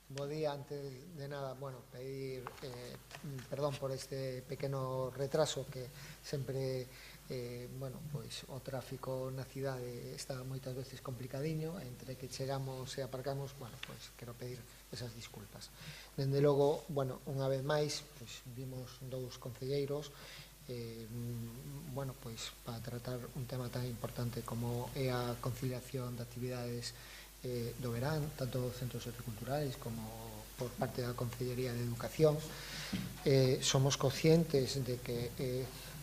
Bo día, antes de nada, bueno, pedir perdón por este pequeno retraso que sempre, bueno, pois o tráfico na cidade está moitas veces complicadiño, entre que chegamos e aparcamos, bueno, pois quero pedir esas disculpas. Dende logo, bueno, unha vez máis, pois vimos dous concelleiros, bueno, pois para tratar un tema tan importante como é a conciliación de actividades do verán, tanto dos centros socioculturais como por parte da Concellería de Educación. Somos conscientes de que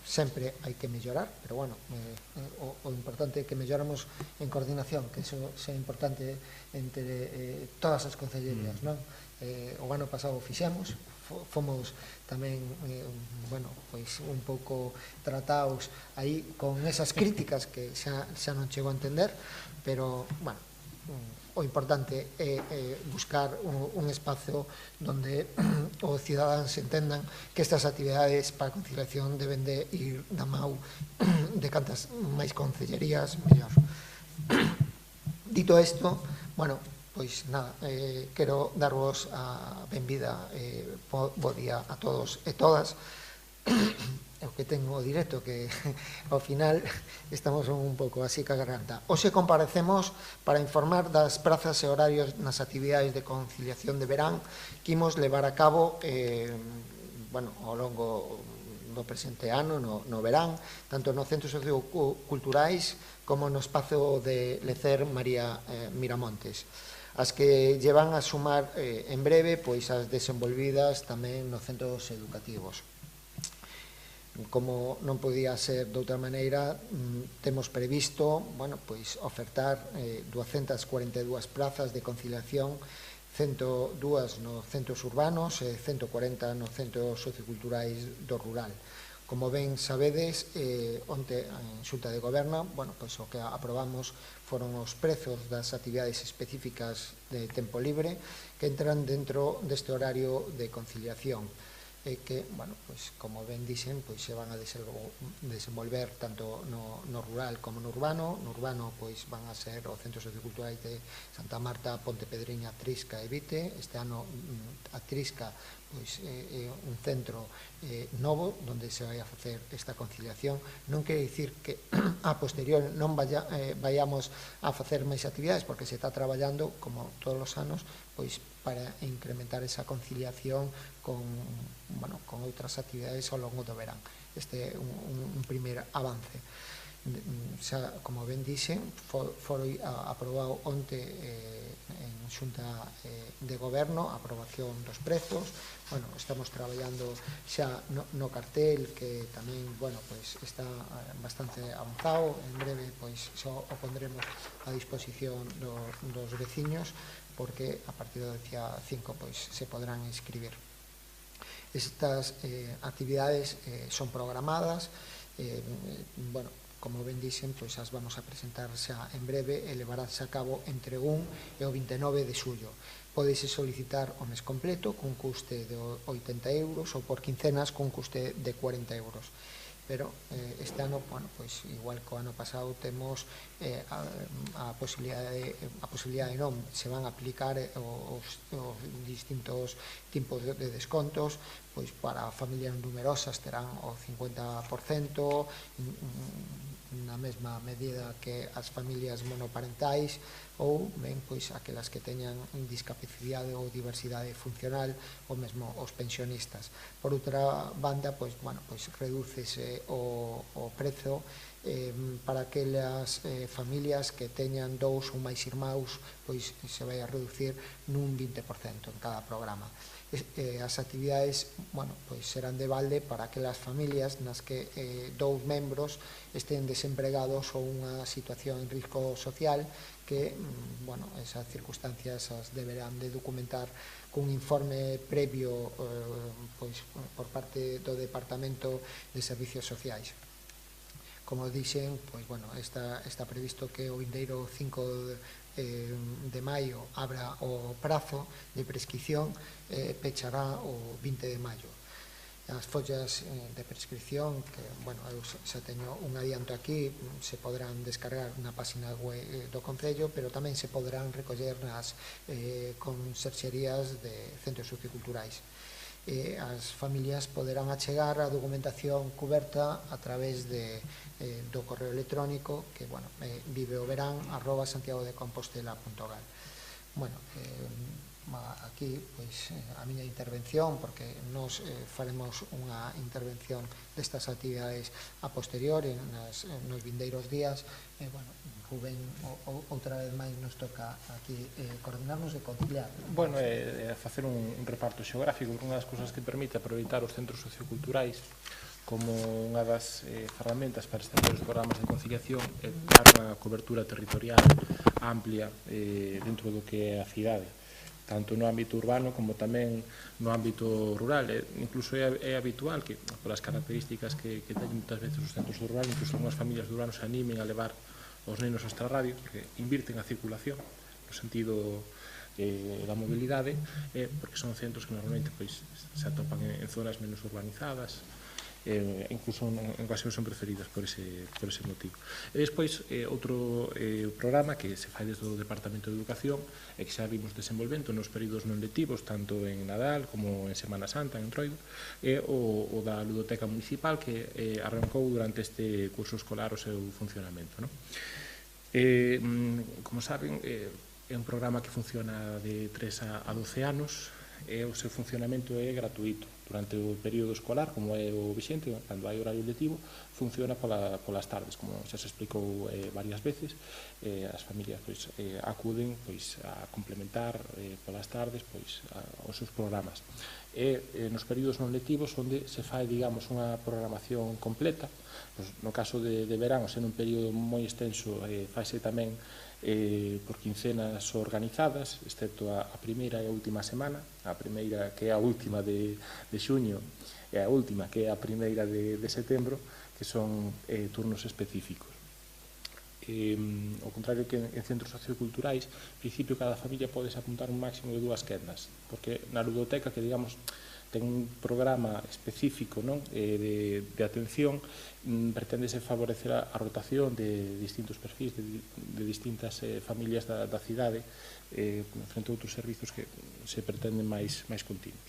sempre hai que mellorar, pero bueno, o importante é que melloramos en coordinación, que eso sea importante entre todas as concellerías, non? O ano pasado fixemos, fomos tamén, bueno, pois un pouco tratados aí con esas críticas que xa non chego a entender, pero, bueno, o importante é buscar un espazo donde os cidadáns entendan que estas actividades para a conciliación deben de ir da mau de cantas máis concellerías mellor. Dito isto, bueno, pois nada, quero darvos a benvida, bo día a todos e todas. É o que tengo directo, que ao final estamos un pouco así ca garganta. Hoxe comparecemos para informar das prazas e horarios nas actividades de conciliación de verán que imos levar a cabo bueno, ao longo do presente ano, no verán, tanto nos centros socioculturais como no espazo de Lecer María Miramontes. As que llevan a sumar en breve, pois as desenvolvidas tamén nos centros educativos. Como non podía ser de outra maneira, temos previsto, bueno, pois ofertar 242 plazas de conciliación, 102 nos centros urbanos e 140 nos centros socioculturais do rural. Como ben sabedes, onte en Xunta de Goberno, bueno, pois o que aprobamos foron os prezos das actividades específicas de tempo libre que entran dentro deste horario de conciliación, que, bueno, pois, como ben dixen, pois se van a desenvolver tanto no rural como no urbano. No urbano, pois, van a ser os centros socioculturais de Santa Marta, Ponte Pedreña, Trisca e Vite. Este ano a Trisca, pois, é un centro novo onde se vai a facer esta conciliación. Non quere dicir que a posterior non vayamos a facer máis actividades, porque se está traballando, como todos os anos, pois para incrementar esa conciliación con outras actividades ao longo do verán. Este é un primer avance. Xa, como ben dixen, foi aprobado onte en Xunta de Goberno a aprobación dos prezos. Bueno, estamos traballando xa no cartel, que tamén, bueno, pois está bastante avanzado. En breve, pois, xa o pondremos a disposición dos veciños, porque a partir do día 5 pois se podrán inscribir. Estas actividades son programadas, bueno, como ben dixen, pois as vamos a presentar xa en breve e levarase a cabo entre 1 e o 29 de xullo. Podese solicitar o mes completo cun custe de 80 euros ou por quincenas cun custe de 40 euros. Pero este ano, bueno, pois igual que o ano pasado, temos a posibilidade non, se van a aplicar os distintos tipos de descontos, pois para familias numerosas terán o 50%, na mesma medida que as familias monoparentais, ou ben, pois, aquelas que teñan discapacidade ou diversidade funcional, ou mesmo os pensionistas. Por outra banda, pois, bueno, pois redúcese o prezo para aquelas familias que teñan 2 ou máis irmáns, pois se vai a reducir nun 20% en cada programa. As actividades, bueno, pois serán de balde para aquelas familias nas que 2 membros estén desempregados ou unha situación en risco social, que, bueno, esas circunstancias as deberán de documentar cun informe previo pois por parte do Departamento de Servicios Sociais. Como dixen, pois, bueno, está previsto que o vindeiro 5 de maio abra o prazo de prescripción, pechará o 20 de maio. as follas de prescripción, que, bueno, eu xa teño un adianto aquí, se poderán descargar na página web do Concello, pero tamén se poderán recoller nas conserxerías de centros socioculturais. As familias poderán achegar a documentación cuberta a través do correo electrónico que, bueno, viveoverán@santiagodecompostela.gal. Bueno, aquí pois a miña intervención, porque nos faremos unha intervención destas actividades a posteriori nos vindeiros días. Bueno, Rubén, outra vez máis nos toca aquí coordinarnos e conciliar. Bueno, facer un reparto xeográfico, unha das cousas que permite aproveitar os centros socioculturais como unha das ferramentas para estender os programas de conciliación e dar unha cobertura territorial amplia dentro do que é a cidade, tanto no ámbito urbano como tamén no ámbito rural. Incluso é habitual que, polas características que teñen moitas veces os centros urbanos, incluso unhas familias de urbanos se animen a levar os nenos hasta a radio, porque invirten a circulación no sentido da mobilidade, porque son centros que normalmente se atopan en zonas menos urbanizadas, incluso en ocasións son preferidas por ese motivo. E despois, outro programa que se fai desde o Departamento de Educación e que xa vimos desenvolvendo nos períodos non lectivos, tanto en Nadal como en Semana Santa, en Entroido, é o da Ludoteca Municipal, que arrancou durante este curso escolar o seu funcionamento. Como saben, é un programa que funciona de 3 a 12 anos e o seu funcionamento é gratuito. Durante o período escolar, como é o vixente, cando hai horario lectivo, funciona polas tardes, como xa se explicou varias veces. As familias acuden a complementar polas tardes os seus programas. Nos períodos non lectivos, onde se fai, digamos, unha programación completa. No caso de verán, sendo un período moi extenso, faise tamén por quincenas organizadas, excepto a primeira e a última semana, a primeira que é a última de xuño e a última que é a primeira de setembro, que son turnos específicos. Ao contrario que en centros socioculturais, en principio cada familia pode apuntar un máximo de 2 quendas, porque na ludoteca, que digamos ten un programa específico de atención, preténdese favorecer a rotación de distintos perfis, de distintas familias da cidade, frente a outros servizos que se pretenden máis continuos.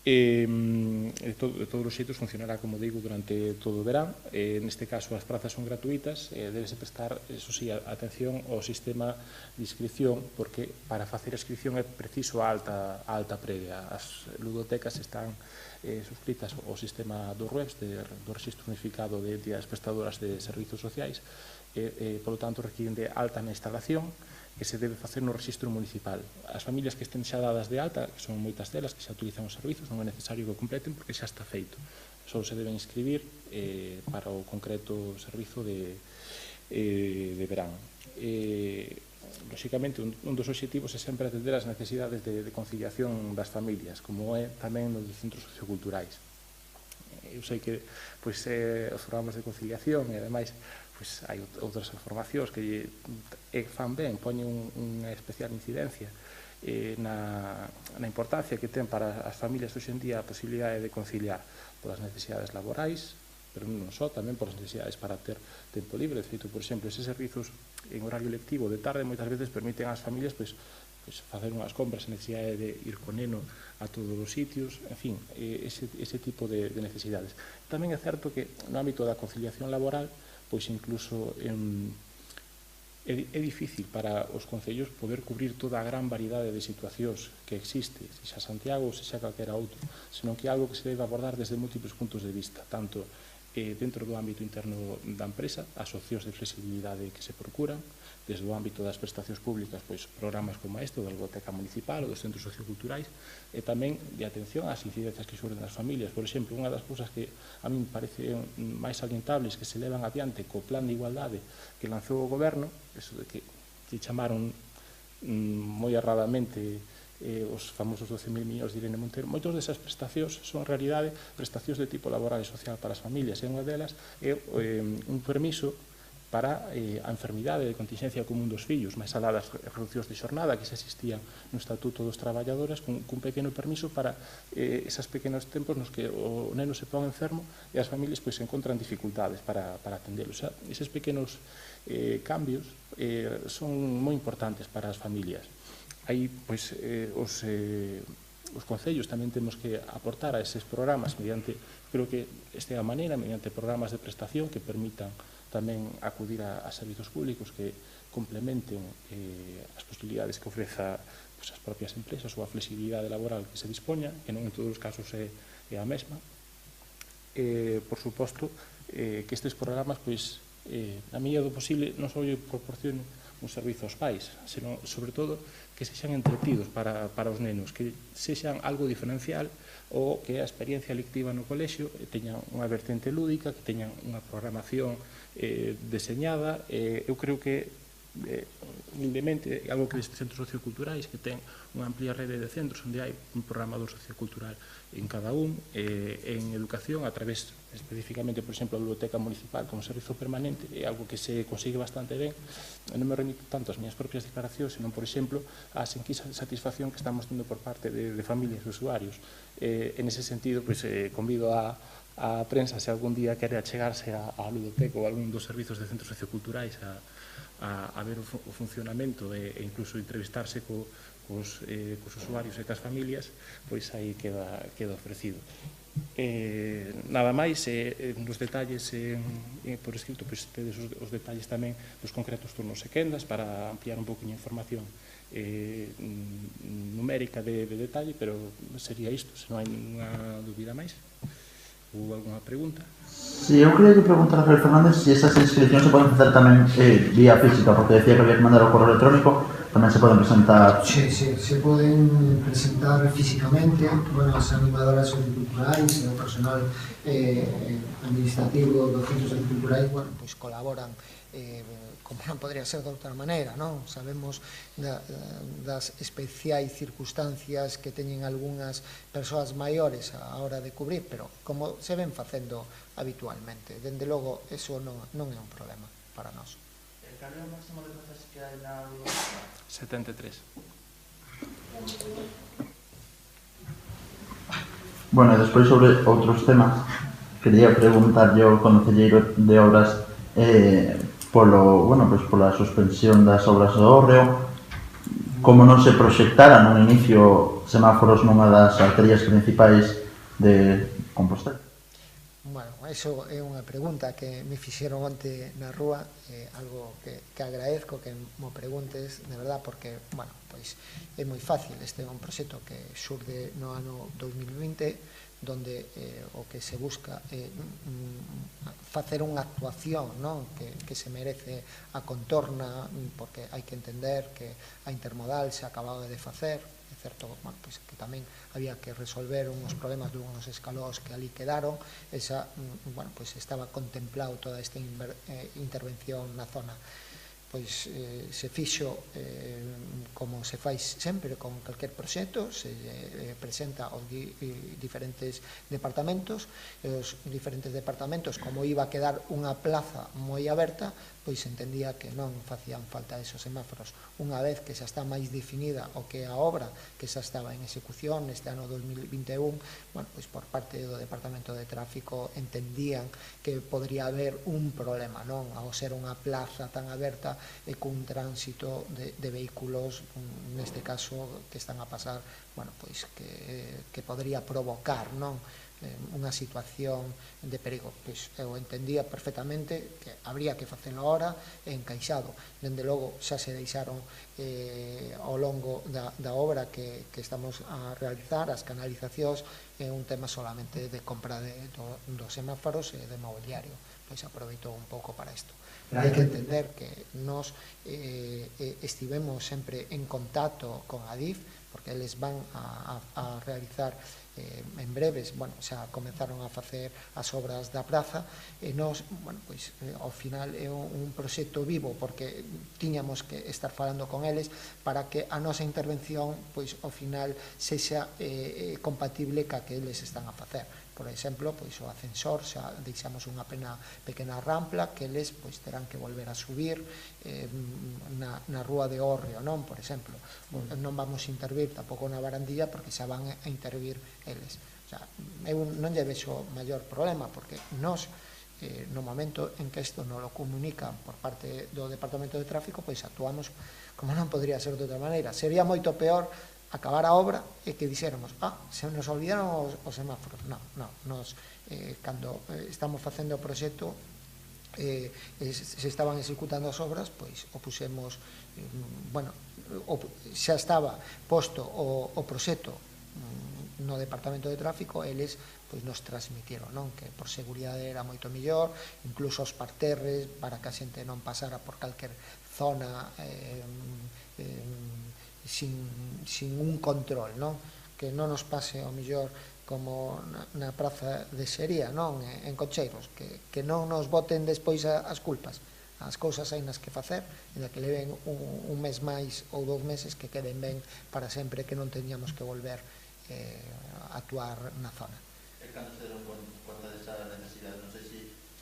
De todos os xeitos funcionará, como digo, durante todo o verán. Neste caso as prazas son gratuitas, debese prestar, eso sí, atención ao sistema de inscripción, porque para facer a inscripción é preciso a alta previa. As ludotecas están suscritas ao sistema do RUEPS, do Registro Unificado de Entidades Prestadoras de Servizos Sociais, e, polo tanto, requiren de alta na instalación, que se debe facer no registro municipal. As familias que estén xa dadas de alta, que son moitas delas, que xa utilizan os servizos, non é necesario que o completen porque xa está feito. Só se deben inscribir para o concreto servizo de verán. Lóxicamente, un dos obxectivos é sempre atender as necesidades de conciliación das familias, como é tamén nos centros socioculturais. Eu sei que os programas de conciliación e, ademais, hai outras formacións que fan ben, poñen unha especial incidencia na importancia que ten para as familias hoxe en día a posibilidade de conciliar polas necesidades laborais, pero non só, tamén polas necesidades para ter tempo libre. De feito, por exemplo, eses servizos en horario lectivo de tarde moitas veces permiten ás familias facer unhas compras, a necesidade de ir co neno a todos os sitios, en fin, ese tipo de necesidades. Tamén é certo que no ámbito da conciliación laboral, pois incluso é difícil para os concellos poder cubrir toda a gran variedade de situacións que existe, sexa Santiago ou sexa calquera outro, senón que é algo que se debe abordar desde múltiples puntos de vista, tanto dentro do ámbito interno da empresa, as opcións de flexibilidade que se procuran, desde o ámbito das prestacións públicas, programas como este, da Ludoteca Municipal ou dos centros socioculturais, e tamén de atención ás incidencias que xurden nas familias. Por exemplo, unha das cousas que a min parece máis salientables que se levan adiante co plan de igualdade que lanzou o goberno, eso de que chamaron moi erradamente os famosos 12.000 millóns de Irene Montero. Moitos desas prestacións son, en realidade, prestacións de tipo laboral e social para as familias, e unha delas é un permiso para a enfermidade de contingencia común dos fillos, máis alá das reduccións de xornada que se existían no Estatuto dos Traballadores, cun pequeno permiso para esas pequenos tempos nos que o neno se pon enfermo e as familias pois encontran dificultades para atendelo. Eses pequenos cambios son moi importantes para as familias. Aí, pois, os concellos tamén temos que aportar a eses programas mediante, creo que esta é a maneira, mediante programas de prestación que permitan tamén acudir a servizos públicos que complementen as posibilidades que ofreza as propias empresas ou a flexibilidade laboral que se dispoña, que non en todos os casos é a mesma. Por suposto, que estes programas, pois, na medida do posible, non só proporcionen un servizo aos pais, senón, sobre todo, que sexan entretidos para os nenos, que sexan algo diferencial ou que a experiencia lectiva no colexio teña unha vertente lúdica, que teñan unha programación deseñada. Eu creo que humildemente, algo que destes centros socioculturais que ten unha amplia rede de centros onde hai un programador sociocultural en cada un, en educación a través especificamente, por exemplo, a biblioteca municipal como servizo permanente, é algo que se consigue bastante ben. Non me remito tanto ás miñas propias declaracións, senón, por exemplo, ás enquisas de satisfacción que estamos tendo por parte de familias e usuarios. En ese sentido, convido a prensa, se algún día quere achegarse a ludoteca ou a algún dos servizos de centros socioculturais a ver o funcionamento e incluso entrevistarse cos usuarios e cas familias, pois aí queda ofrecido. Nada máis, nos detalles por escrito, pois tedes os detalles tamén dos concretos turnos e quendas para ampliar un pouco a información numérica de detalle, pero sería isto, se non hai ninguna dúbida máis. Ou alguna pregunta? Sí, eu queria preguntar a Javier Fernández se esas inscripcións se poden facer tamén vía física, porque decía que había que mandar o correo electrónico, tamén se poden presentar... Sí, se poden presentar físicamente, as animadoras socioculturais e o personal administrativo dos centros socioculturais, pois colaboran como non podría ser de outra maneira, non? Sabemos das especiais circunstancias que teñen algunhas persoas maiores a hora de cubrir, pero como se ven facendo habitualmente. Dende logo, eso non é un problema para nós. El cargo máximo de plazas que hai na... 73. Bueno, e despois sobre outros temas, quería preguntar yo ao concelleiro de obras pola suspensión das obras do hórreo, como non se proxectara nun inicio semáforos nunha das arterias principais de Compostela. Bueno, iso é unha pregunta que me fixeron onte na rúa, algo que agradezco que mo preguntes, de verdad, porque, pois é moi fácil. Este é un proxecto que xurde no ano 2020, donde o que se busca é facer unha actuación que se merece a contorna, porque hai que entender que a intermodal se acababa de facer, é certo que tamén había que resolver uns problemas dunhos escalós que ali quedaron, estaba contemplado toda esta intervención na zona. Pois se fixo como se fai sempre con calquer proxecto, se presenta aos diferentes departamentos, e os diferentes departamentos, como iba a quedar unha plaza moi aberta, pois entendía que non facían falta esos semáforos. Unha vez que xa está máis definida o que é a obra, que xa estaba en execución neste ano 2021, pois por parte do Departamento de Tráfico entendían que podría haber un problema, non? Ao ser unha plaza tan aberta e cun tránsito de vehículos, neste caso, que están a pasar, pois que podría provocar, non? Unha situación de perigo. Pois eu entendía perfectamente que habría que facelo ahora encaixado. Dende logo xa se deixaron ao longo da obra que estamos a realizar, as canalizacións, é un tema solamente de compra dos semáforos e de mobiliario. Pois aproveitou un pouco para isto. Pero hai que entender que nós estivemos sempre en contacto con Adif, porque eles van a realizar en breves, xa comenzaron a facer as obras da praza, e nós, ao final é un proxecto vivo, porque tiñamos que estar falando con eles para que a nosa intervención, ao final, sexa compatible ca que eles están a facer. por exemplo, pois o ascensor, xa deixamos unha pequena rampla que eles pois terán que volver a subir na rúa de Hórreo, non? Por exemplo, non vamos a intervir tampouco na barandilla porque xa van a intervir eles. O sea, eu non lle vexo maior problema porque nós no momento en que isto nos lo comunican por parte do Departamento de Tráfico, pois actuamos como non podría ser de outra maneira. Sería moito peor acabar a obra e que dixéramos, se nos olvidaron os semáforos. Non, nos, cando estamos facendo o proxecto, se estaban executando as obras, pois o pusemos, xa estaba posto o proxecto no Departamento de Tráfico, eles pois nos transmitieron, non? Que por seguridade era moito mellor, incluso os parterres para que a xente non pasara por calquer zona sin un control, non? Que non nos pase ao mellor como na praza de Xería, non? En Concheiros, que non nos boten despois as culpas. As cousas hai nas que facer, e da que leven un mes máis ou 2 meses que queden ben para sempre, que non teñamos que volver a actuar na zona. E cando se deron conta desa necesidade, non sei se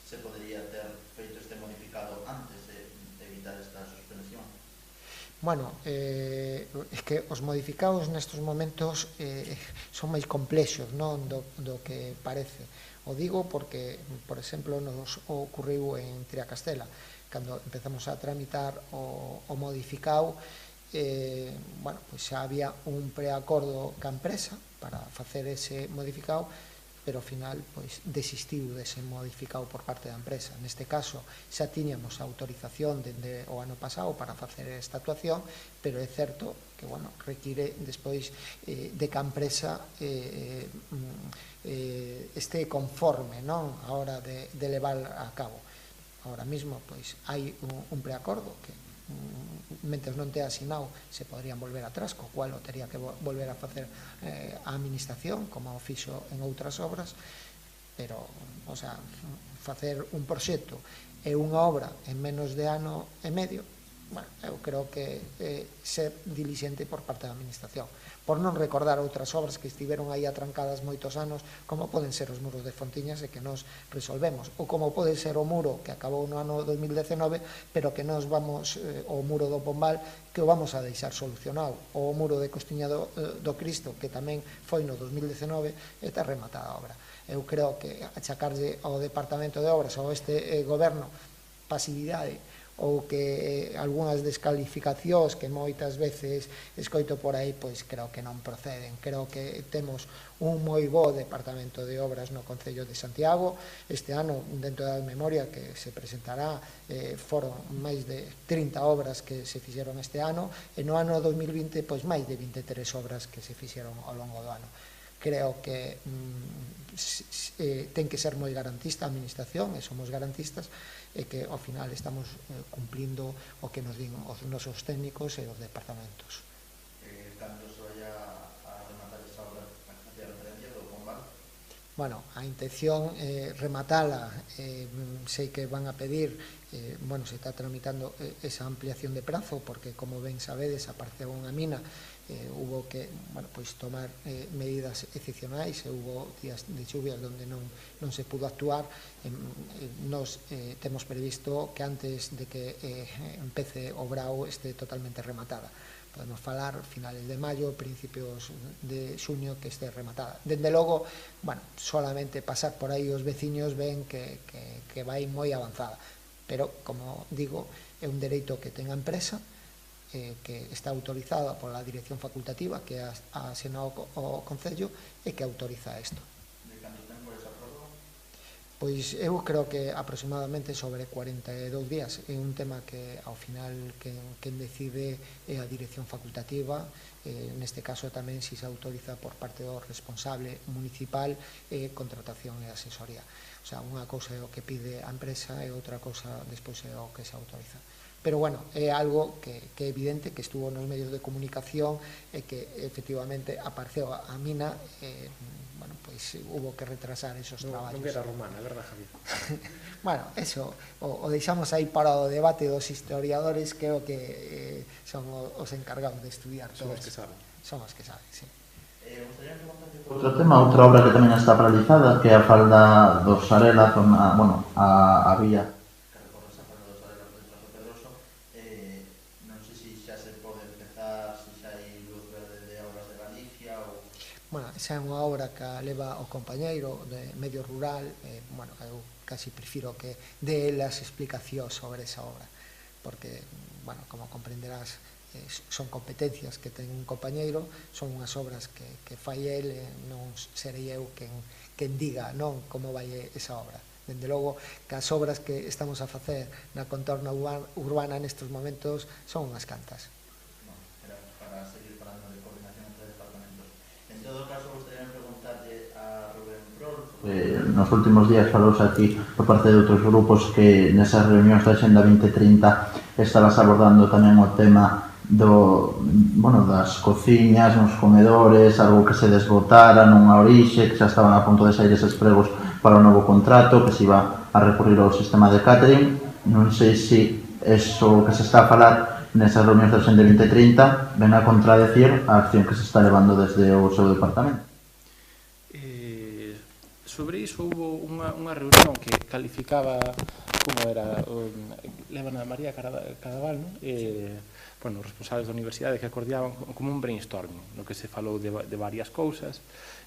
se podría ter feito este modificado antes de evitar esta suspensión. Bueno, é que os modificados nestes momentos son máis complexos, non, do que parece. O digo porque, por exemplo, nos ocorreu en Triacastela, cando empezamos a tramitar o modificado, pois xa había un preacordo ca empresa para facer ese modificado, pero ao final pois desistiu dese modificado por parte da empresa. Neste caso xa tiñamos a autorización dende o ano pasado para facer esta actuación, pero é certo que require despois de que a empresa este conforme, non, a hora de levar a cabo. Ahora mismo pois hai un preacordo que mentres non te asinado se podrían volver atrás, co cual o tería que volver a facer a administración como o fixo en outras obras, pero, facer un proxecto e unha obra en menos de ano e medio, eu creo que ser dilixente por parte da administración, por non recordar outras obras que estiveron aí atrancadas moitos anos, como poden ser os muros de Fontiñas e que nos resolvemos, ou como pode ser o muro que acabou no ano 2019, pero que nos vamos, o muro do Pombal, que o vamos a deixar solucionado, ou o muro de Costiña do Cristo, que tamén foi no 2019, e está rematada a obra. Eu creo que achacarlle ao Departamento de Obras ou este goberno pasividade ou que algunhas descalificacións que moitas veces escoito por aí, pois creo que non proceden. Creo que temos un moi bo Departamento de Obras no Concello de Santiago. Este ano, dentro da memoria que se presentará, foron máis de 30 obras que se fixeron este ano, e no ano 2020, pois máis de 23 obras que se fixeron ao longo do ano. Creo que ten que ser moi garantista a administración, e somos garantistas, e que ao final estamos cumplindo o que nos din os nosos técnicos e os departamentos. Cando se vai a rematar esa obra, facía referencia do Pombal? Bueno, a intención é rematala, sei que van a pedir, se está tramitando esa ampliación de prazo, porque como ben sabedes, apareceu unha mina, hubo que tomar medidas excepcionais, e hubo días de chuvias onde non se pudo actuar. Nos temos previsto que antes de que empece o brao este totalmente rematada. Podemos falar finales de maio, principios de xuño que este rematada. Dende logo, solamente pasar por aí os veciños ven que vai moi avanzada, pero, como digo, é un dereito que ten a empresa, que está autorizada pola Dirección Facultativa, que ha asinado o Concello, e que autoriza isto. De canto tempo esa prórroga? Pois eu creo que aproximadamente sobre 42 días. É un tema que, ao final, quen decide é a Dirección Facultativa. Neste caso tamén, si se autoriza por parte do responsable municipal, contratación e asesoría. O sea, unha cousa é o que pide a empresa e outra cousa despois é o que se autoriza. Pero, é algo que é evidente, que estuvo nos medios de comunicación e que, efectivamente, apareceu a mina, pois hubo que retrasar esos traballos. Non era romana, verdad, Javier? Eso o deixamos aí para o debate dos historiadores, que é o que son os encargados de estudiar todo. Son os que saben. Son os que saben, sí. Outro tema, outra obra que tamén está paralizada, que é a falda do Sarela, a vía que recorre esa falda do Sarela por detrás do Pedroso. Non sei se xa se pode empezar, se xa hai luz verde de Obras de Galicia ou... Bueno, esa é unha obra que leva o compañeiro de medio rural. Eu casi prefiro que dé as explicacións sobre esa obra, porque, como comprenderás, son competencias que ten un compañeiro, son unhas obras que fai el, non serei eu quen diga non como vai esa obra. Dende logo, que as obras que estamos a facer na contorna urbana nestes momentos son unhas cantas. Era para seguir falando de coordinación entre departamentos. En todo caso, gustaría preguntarle a Rubén Prol. Nos últimos días falouse aquí por parte de outros grupos que nesas reunións da Axenda 2030 estabas abordando tamén o tema das cociñas, nos comedores, algo que se desbotara nunha orixe, que xa estaban a punto de sair eses pregos para o novo contrato, que se iba a recurrir ao sistema de catering. Non sei se eso que se está a falar nesas reunións da Axenda 2030 ven a contradecir a acción que se está levando desde o seu departamento. Sobre iso houve unha reunión que calificaba como era levan a María Cadaval, os responsables da universidade que acordaban como un brainstorming no que se falou de varias cousas,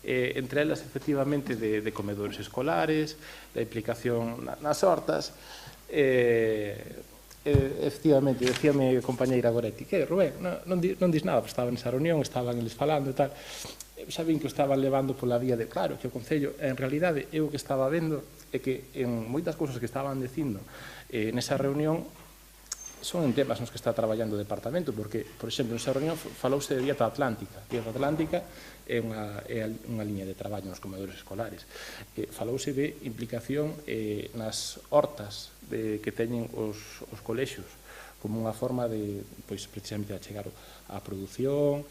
entre elas efectivamente de comedores escolares, da implicación nas hortas. Efectivamente, decíame a compañeira Goretti que Rubén, non dis nada, estaba nesa reunión, estaban eles falando e tal. Xa vin que o estaban levando pola vía de claro, que o Concello, en realidade, eu o que estaba vendo é que en moitas cousas que estaban dicindo nesa reunión son en temas nos que está traballando o departamento, porque, por exemplo, nesa reunión falouse de Dieta Atlántica. Dieta Atlántica é unha liña de traballo nos comedores escolares. Falouse de implicación nas hortas que teñen os colexios, como unha forma de, precisamente, de chegar á produción,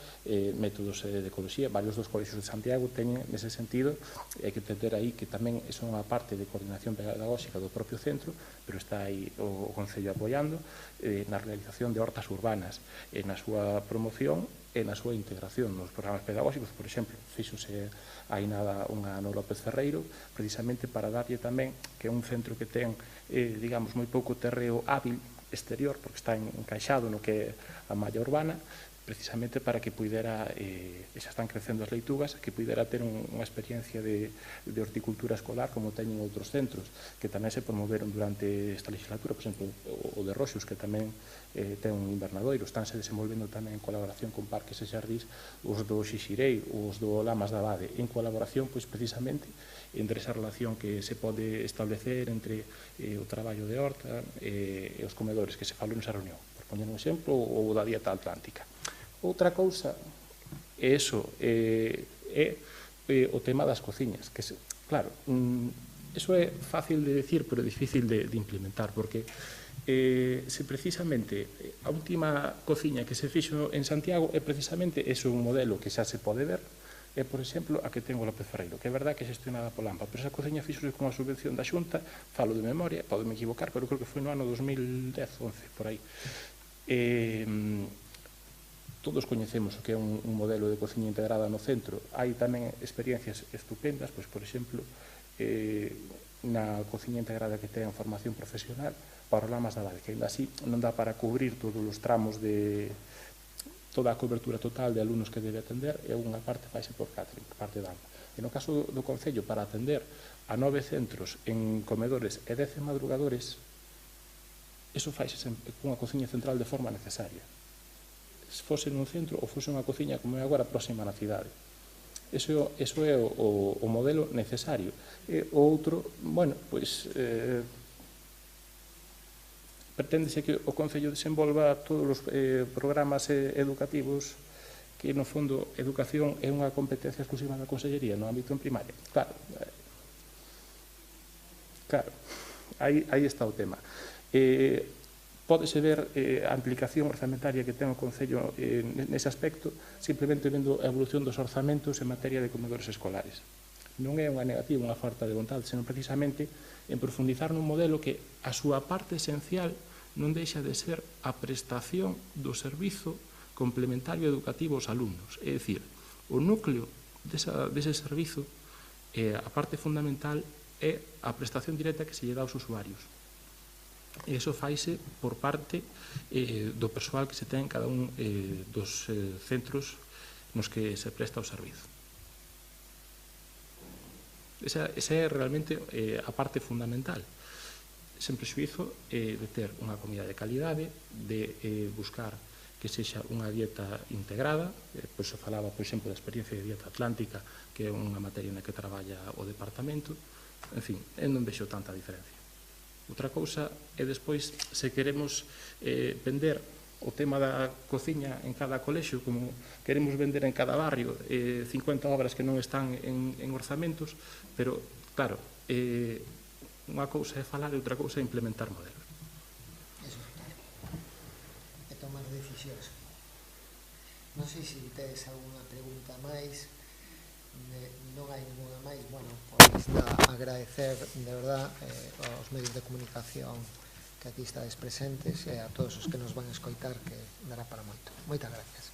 métodos de ecoloxía. Varios dos colexios de Santiago teñen, nese sentido, hai que entender aí que tamén é unha parte de coordinación pedagóxica do propio centro, pero está aí o Concello apoiando na realización de hortas urbanas, na súa promoción e na súa integración nos programas pedagóxicos. Por exemplo, fíxose hai nada unha no López Ferreiro, precisamente para darlle tamén, que é un centro que ten, digamos, moi pouco terreo hábil exterior, porque está encaixado no que é a malla urbana, precisamente para que pudera, e xa están crecendo as leitugas, que pudera ter unha experiencia de horticultura escolar como teñen outros centros, que tamén se promoveron durante esta legislatura. Por exemplo, o de Roxos, que tamén ten un invernadoiro, estánse desenvolvendo tamén en colaboración con parques e xardís, os do Xixirei, os do Lamas da Abade, en colaboración, precisamente, entre esa relación que se pode establecer entre o traballo de horta e os comedores que se falou nesa reunión, por poñer un exemplo, ou da Dieta Atlántica. Outra cousa é o tema das cociñas, que, claro, iso é fácil de decir, pero difícil de implementar, porque se precisamente a última cociña que se fixo en Santiago é precisamente un modelo que xa se pode ver, é, por exemplo, a que ten o López Ferreiro, que é verdad que é gestionada pola AMPA, pero esa cociña fixose con a subvención da Xunta, falo de memoria, podeme equivocar, pero creo que foi no ano 2010-11, por aí. Todos coñecemos o que é un modelo de cociña integrada no centro. Hai tamén experiencias estupendas, por exemplo, na cociña integrada que ten formación profesional para os Lamas da Abade, que ainda así non dá para cubrir todos os tramos de toda a cobertura total de alumnos que debe atender, e unha parte faise por catering, por parte da AMPA. E no caso do Concello, para atender a 9 centros en comedores e 10 madrugadores, iso faise cunha cociña central de forma necesaria. Se fose nun centro ou fose unha cociña como é agora próxima na cidade. Iso é o modelo necesario. E o outro, preténdese que o Concello desenvolva todos os programas educativos, que, no fondo, educación é unha competencia exclusiva da Consellería no ámbito en primaria. Claro, aí está o tema. Pódese ver a implicación orzamentaria que ten o Concello nese aspecto simplemente vendo a evolución dos orzamentos en materia de comedores escolares. Non é unha negativa, unha falta de vontade, senón precisamente en profundizar nun modelo que a súa parte esencial non deixa de ser a prestación do servizo complementario educativo aos alumnos. É dicir, o núcleo dese servizo, a parte fundamental é a prestación directa que se lle dá aos usuarios. E iso faise por parte do persoal que se ten en cada un dos centros nos que se presta o servizo. Esa é realmente a parte fundamental, sen prexuízo de ter unha comida de calidade, de buscar que sexa unha dieta integrada. Pois se falaba, por exemplo, da experiencia de dieta atlántica, que é unha materia na que traballa o departamento. En fin, eu non vexo tanta diferencia. Outra cousa é despois se queremos vender o tema da cociña en cada colexio, como queremos vender en cada barrio 50 obras que non están en orzamentos, pero, claro, unha cousa é falar e outra cousa é implementar modelos. Eso é claro. E tomar decisións. Non sei se tedes alguna pregunta máis. Non hai ninguna máis. Bueno, pois agradecer de verdad aos medios de comunicación que aquí estades presentes e a todos os que nos van a escoitar, que dará para moito. Moitas gracias.